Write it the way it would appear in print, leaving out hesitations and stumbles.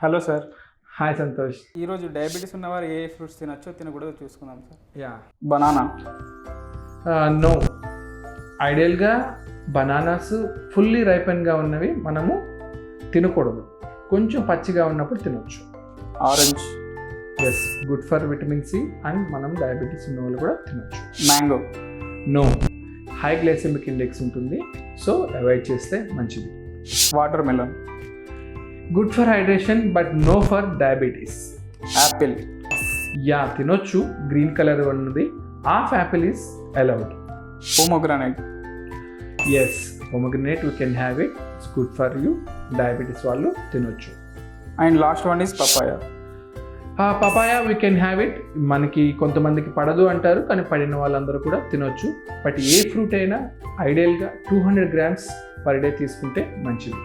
Hello sir, hi Santosh. ఈరోజు diabetes ఉన్నవారు ఏ fruits తినచ్చో తినకూడదో చూసుకుందాం సార్. Ya banana. నో, ఐడియల్గా బనానాస్ ఫుల్లీ రైపెన్గా ఉన్నవి మనము తినకూడదు. కొంచెం పచ్చిగా ఉన్నప్పుడు తినొచ్చు. Orange. Yes, good for vitamin C and మనం డయాబెటీస్ ఉన్న వాళ్ళు కూడా తినొచ్చు. Mango. No, high glycemic index ఉంటుంది, సో అవాయిడ్ చేస్తే మంచిది. Watermelon. Good for hydration but no for diabetes. Apple. Ya, తినొచ్చు, గ్రీన్ కలర్ ఉన్నది. Half apple is allowed. Pomegranate. Yes, pomegranate we can have it. It's good for you. Diabetes వాళ్ళు తినొచ్చు. And last one is papaya. Papaya we can have it. మనకి కొంతమందికి పడదు అంటారు, కానీ పడిన వాళ్ళందరూ కూడా తినొచ్చు. బట్ ఏ ఫ్రూట్ అయినా ఐడియల్గా 200 grams పర్ డే తీసుకుంటే మంచిది.